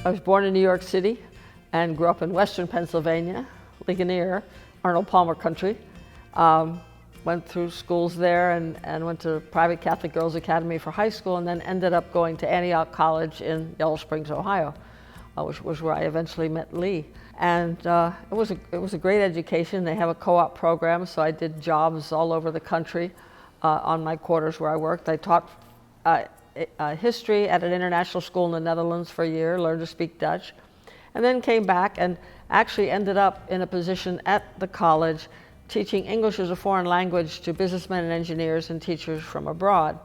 I was born in New York City and grew up in Western Pennsylvania, Ligonier, Arnold Palmer country. Went through schools there and went to private Catholic Girls Academy for high school, and then ended up going to Antioch College in Yellow Springs, Ohio, which was where I eventually met Lee. And it was a great education. They have a co-op program, so I did jobs all over the country on my quarters where I worked. I taught history at an international school in the Netherlands for a year, learned to speak Dutch, and then came back and actually ended up in a position at the college teaching English as a foreign language to businessmen and engineers and teachers from abroad.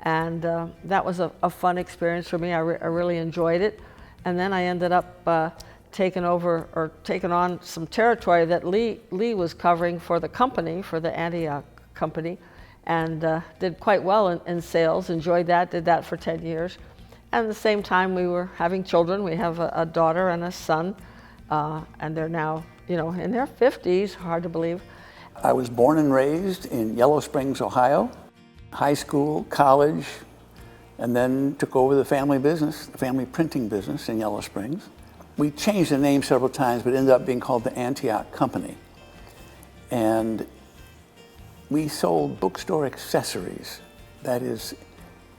And that was a fun experience for me. I really enjoyed it. And then I ended up taking on some territory that Lee was covering for the company, for the Antioch company, and did quite well in sales, enjoyed that, did that for 10 years. And at the same time, we were having children. We have a daughter and a son, and they're now, in their 50s, hard to believe. I was born and raised in Yellow Springs, Ohio, high school, college, and then took over the family business, the family printing business in Yellow Springs. We changed the name several times, but ended up being called the Antioch Company. And we sold bookstore accessories, that is,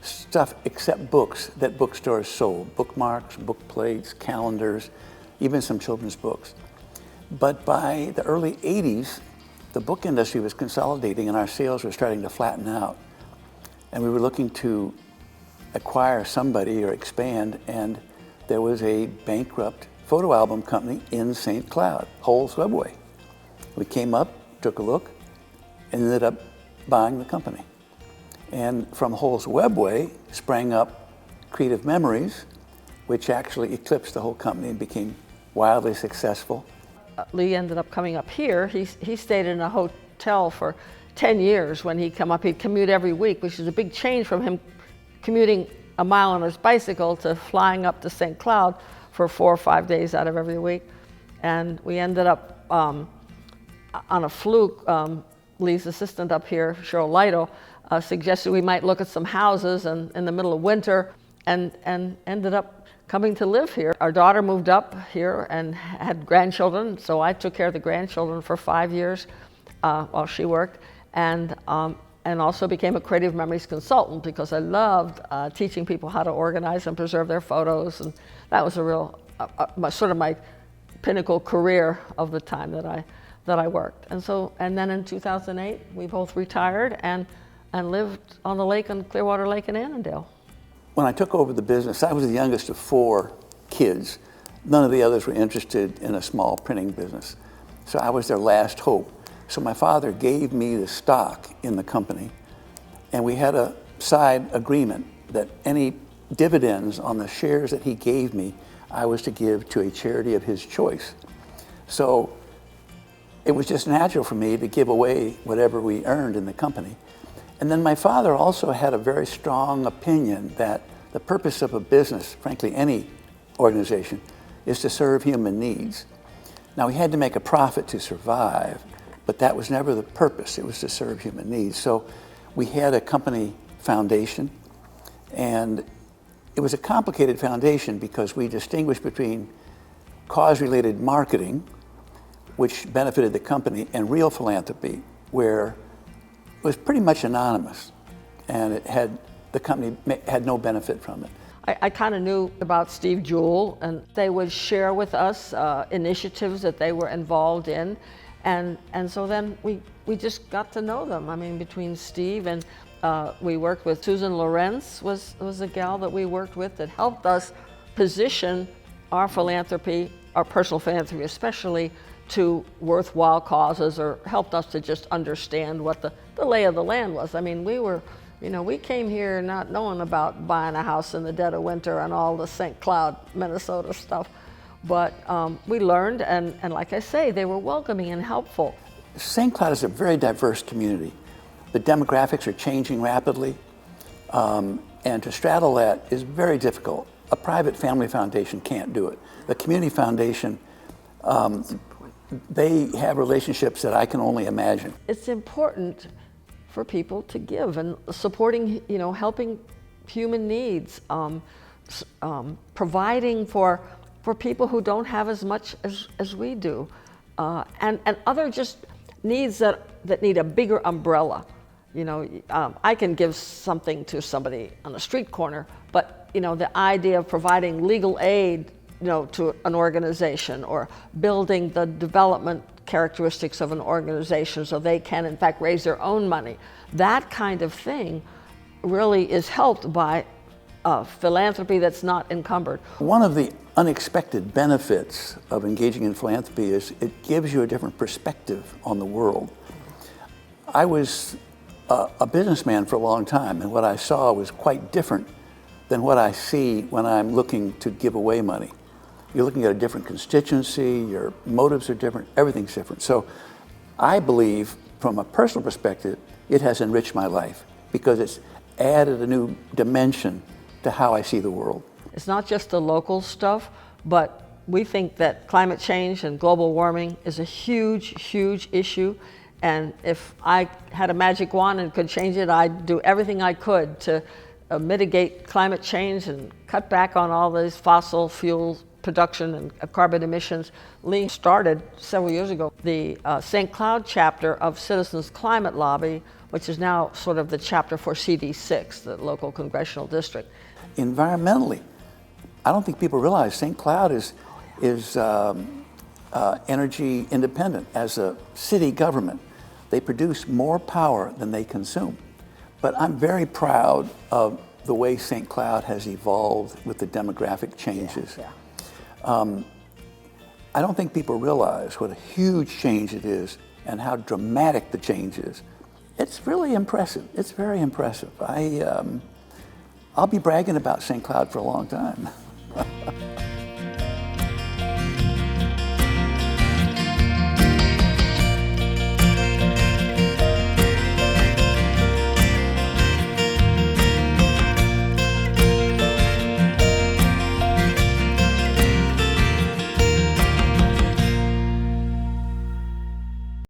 stuff except books that bookstores sold, bookmarks, book plates, calendars, even some children's books. But by the early 80s, the book industry was consolidating and our sales were starting to flatten out. And we were looking to acquire somebody or expand, and there was a bankrupt photo album company in St. Cloud, Holes Webway. We came up, took a look, and ended up buying the company. And from Holes Webway sprang up Creative Memories, which actually eclipsed the whole company and became wildly successful. Lee ended up coming up here. He stayed in a hotel for 10 years when he'd come up. He'd commute every week, which is a big change from him commuting a mile on his bicycle to flying up to St. Cloud for 4 or 5 days out of every week. And we ended up on a fluke. Lee's assistant up here, Cheryl Lido, suggested we might look at some houses in the middle of winter, and ended up coming to live here. Our daughter moved up here and had grandchildren, so I took care of the grandchildren for 5 years while she worked, and also became a Creative Memories consultant because I loved teaching people how to organize and preserve their photos, and that was a real sort of my pinnacle career of the time that I worked. And then in 2008, we both retired and lived on the lake, on Clearwater Lake in Annandale. When I took over the business, I was the youngest of 4 kids. None of the others were interested in a small printing business. So I was their last hope. So my father gave me the stock in the company, and we had a side agreement that any dividends on the shares that he gave me, I was to give to a charity of his choice. So it was just natural for me to give away whatever we earned in the company. And then my father also had a very strong opinion that the purpose of a business, frankly any organization, is to serve human needs. Now, we had to make a profit to survive, but that was never the purpose. It was to serve human needs. So we had a company foundation, and it was a complicated foundation because we distinguished between cause-related marketing, which benefited the company, and real philanthropy, where it was pretty much anonymous, and the company had no benefit from it. I kind of knew about Steve Jewell, and they would share with us initiatives that they were involved in, and so then we just got to know them. I mean, between Steve and we worked with Susan Lorenz was a gal that we worked with that helped us position our philanthropy, our personal philanthropy especially, to worthwhile causes, or helped us to just understand what the lay of the land was. I mean, we came here not knowing about buying a house in the dead of winter and all the St. Cloud, Minnesota stuff, but we learned, and like I say, they were welcoming and helpful. St. Cloud is a very diverse community. The demographics are changing rapidly, and to straddle that is very difficult. A private family foundation can't do it. The community foundation, they have relationships that I can only imagine. It's important for people to give, and supporting, helping human needs, providing for for people who don't have as much as we do, and other just needs that need a bigger umbrella. You know, I can give something to somebody on a street corner, but you know, the idea of providing legal aid, you know, to an organization, or building the development characteristics of an organization so they can in fact raise their own money, that kind of thing really is helped by philanthropy that's not encumbered. One of the unexpected benefits of engaging in philanthropy is it gives you a different perspective on the world. I was a businessman for a long time, and what I saw was quite different than what I see when I'm looking to give away money. You're looking at a different constituency, your motives are different, everything's different. So I believe, from a personal perspective, it has enriched my life because it's added a new dimension to how I see the world. It's not just the local stuff, but we think that climate change and global warming is a huge, huge issue. And if I had a magic wand and could change it, I'd do everything I could to mitigate climate change and cut back on all these fossil fuel production and carbon emissions. Lee started several years ago the St. Cloud chapter of Citizens Climate Lobby, which is now sort of the chapter for CD6, the local congressional district. Environmentally, I don't think people realize St. Cloud is energy independent. As a city government, they produce more power than they consume. But I'm very proud of the way St. Cloud has evolved with the demographic changes. I don't think people realize what a huge change it is and how dramatic the change is. It's really impressive. It's very impressive. I'll be bragging about St. Cloud for a long time.